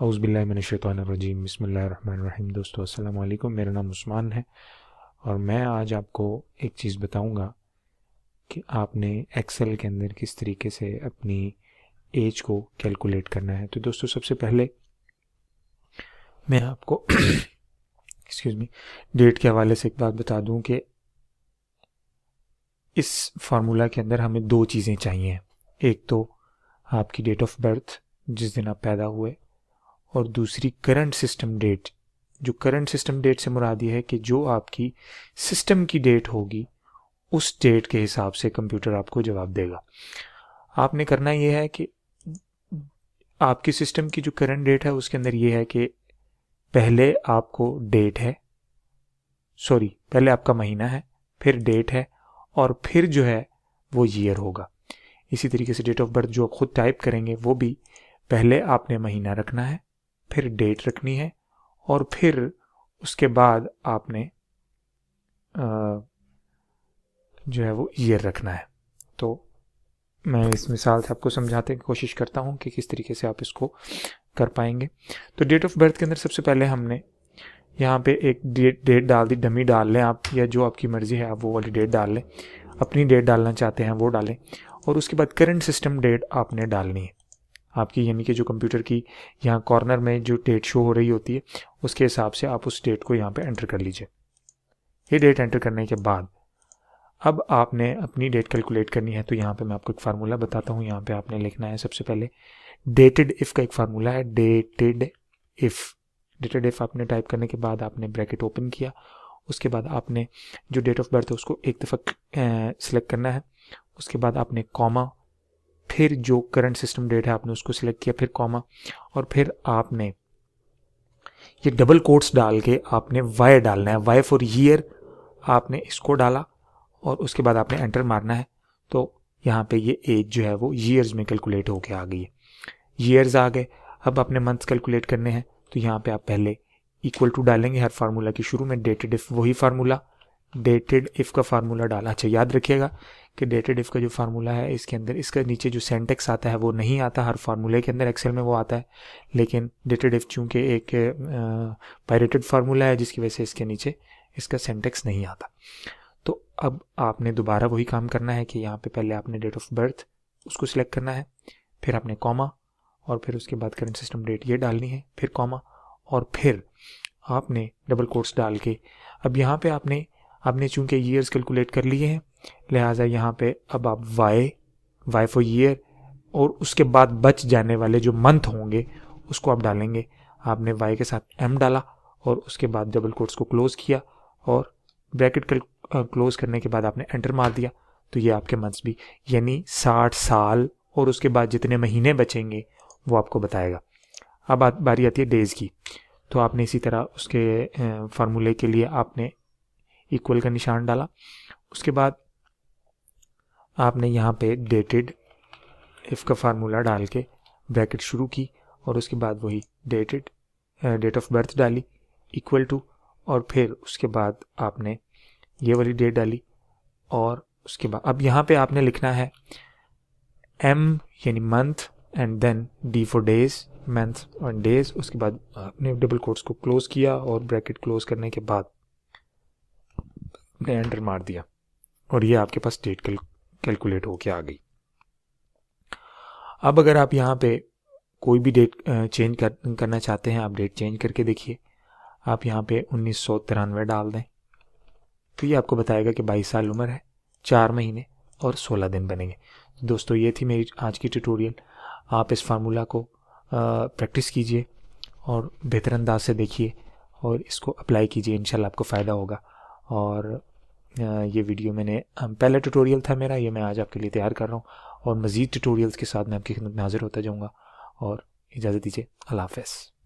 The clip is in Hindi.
औज़ुबिल्लाहिमिनश्शैतानिर्रजीम बिस्मिल्लाहिर्रहमानिर्रहीम। दोस्तों अस्सलाम वालेकुम, मेरा नाम उस्मान है और मैं आज आपको एक चीज़ बताऊंगा कि आपने एक्सेल के अंदर किस तरीके से अपनी एज को कैलकुलेट करना है। तो दोस्तों सबसे पहले मैं आपको एक्सक्यूज़ मी डेट के हवाले से एक बात बता दूं कि इस फार्मूला के अंदर हमें दो चीज़ें चाहिए। एक तो आपकी डेट ऑफ बर्थ, जिस दिन आप पैदा हुए, और दूसरी करंट सिस्टम डेट। जो करंट सिस्टम डेट से मुराद ये है कि जो आपकी सिस्टम की डेट होगी उस डेट के हिसाब से कंप्यूटर आपको जवाब देगा। आपने करना ये है कि आपकी सिस्टम की जो करंट डेट है उसके अंदर ये है कि पहले आपको डेट है, पहले आपका महीना है, फिर डेट है और फिर जो है वो ईयर होगा। इसी तरीके से डेट ऑफ बर्थ जो आप खुद टाइप करेंगे वो भी पहले आपने महीना रखना है, फिर डेट रखनी है और फिर उसके बाद आपने जो है वो ईयर रखना है। तो मैं इस मिसाल से आपको समझाने की कोशिश करता हूँ कि किस तरीके से आप इसको कर पाएंगे। तो डेट ऑफ बर्थ के अंदर सबसे पहले हमने यहाँ पे एक डेट डाल दी, डमी डाल लें आप, या जो आपकी मर्ज़ी है आप वो वाली डेट डाल लें। अपनी डेट डालना चाहते हैं वो डालें और उसके बाद करंट सिस्टम डेट आपने डालनी है आपकी, यानी कि जो कंप्यूटर की यहाँ कॉर्नर में जो डेट शो हो रही होती है उसके हिसाब से आप उस डेट को यहाँ पे एंटर कर लीजिए। ये डेट एंटर करने के बाद अब आपने अपनी डेट कैलकुलेट करनी है। तो यहाँ पे मैं आपको एक फार्मूला बताता हूँ। यहाँ पे आपने लिखना है सबसे पहले डेटेड इफ़ का एक फार्मूला है, डेटेड इफ़ आपने टाइप करने के बाद आपने ब्रैकेट ओपन किया। उसके बाद आपने जो डेट ऑफ बर्थ है उसको एक दफ़ा सिलेक्ट करना है। उसके बाद आपने कॉमा, फिर जो करंट सिस्टम डेट है आपने उसको सिलेक्ट किया, फिर कॉमा, और फिर आपने ये डबल कोट्स डाल के आपने वाई डालना है, वाई फॉर ईयर। आपने इसको डाला और उसके बाद आपने एंटर मारना है। तो यहाँ पे ये एज जो है वो ईयर्स में कैलकुलेट होके आ गई है। ईयर्स आ गए। अब आपने मंथ्स कैलकुलेट करने हैं तो यहाँ पे आप पहले इक्वल टू डालेंगे हर फार्मूला की शुरू में। डेटेड इफ़ वही फार्मूला, डेटेड इफ़ का फार्मूला डाला। अच्छा याद रखिएगा कि डेटेड इफ़ का जो फार्मूला है इसके अंदर इसका नीचे जो सेंटेक्स आता है वो नहीं आता हर फार्मूले के अंदर, एक्सेल में वो आता है, लेकिन डेटेड इफ़ चूँकि एक पायरेटेड फार्मूला है जिसकी वजह से इसके नीचे इसका सेंटेक्स नहीं आता। तो अब आपने दोबारा वही काम करना है कि यहाँ पे पहले आपने डेट ऑफ बर्थ उसको सिलेक्ट करना है, फिर आपने कॉमा और फिर उसके बाद करंट सिस्टम डेट ये डालनी है, फिर कॉमा और फिर आपने डबल कोट्स डाल के अब यहाँ पे आपने चूँकि ईयर्स कैलकुलेट कर लिए हैं लिहाजा यहाँ पे अब आप वाई फॉर ईयर और उसके बाद बच जाने वाले जो मंथ होंगे उसको आप डालेंगे। आपने वाई के साथ एम डाला और उसके बाद डबल कोट्स को क्लोज किया और ब्रैकेट क्लोज करने के बाद आपने एंटर मार दिया। तो ये आपके मंथ्स भी, यानी 60 साल और उसके बाद जितने महीने बचेंगे वो आपको बताएगा। अब बारी आती है डेज़ की। तो आपने इसी तरह उसके फार्मूले के लिए आपने इक्वल का निशान डाला। उसके बाद आपने यहाँ पे डेटेड इफ़ का फार्मूला डाल के ब्रैकेट शुरू की और उसके बाद वही डेट ऑफ बर्थ डाली इक्वल टू, और फिर उसके बाद आपने ये वाली डेट डाली और उसके बाद अब यहाँ पे आपने लिखना है एम यानी month and then D for days, month और डेज। उसके बाद आपने डबल कोट्स को क्लोज किया और ब्रैकेट क्लोज करने के बाद आपने एंटर मार दिया और ये आपके पास डेट कैलकुलेट होके आ गई। अब अगर आप यहाँ पे कोई भी डेट चेंज करना चाहते हैं आप डेट चेंज करके देखिए। आप यहाँ पे 1993 डाल दें तो ये आपको बताएगा कि 22 साल उम्र है, 4 महीने और 16 दिन बनेंगे। तो दोस्तों ये थी मेरी आज की ट्यूटोरियल। आप इस फार्मूला को प्रैक्टिस कीजिए और बेहतर अंदाज से देखिए और इसको अप्लाई कीजिए, इंशाल्लाह आपको फ़ायदा होगा। और ये वीडियो मैंने पहला ट्यूटोरियल था मेरा, ये मैं आज आपके लिए तैयार कर रहा हूँ और मज़ीद ट्यूटोरियल्स के साथ मैं आपकी खिदमत में हाजिर होता जाऊँगा। और इजाज़त दीजिए, अल्लाह हाफ़िज़।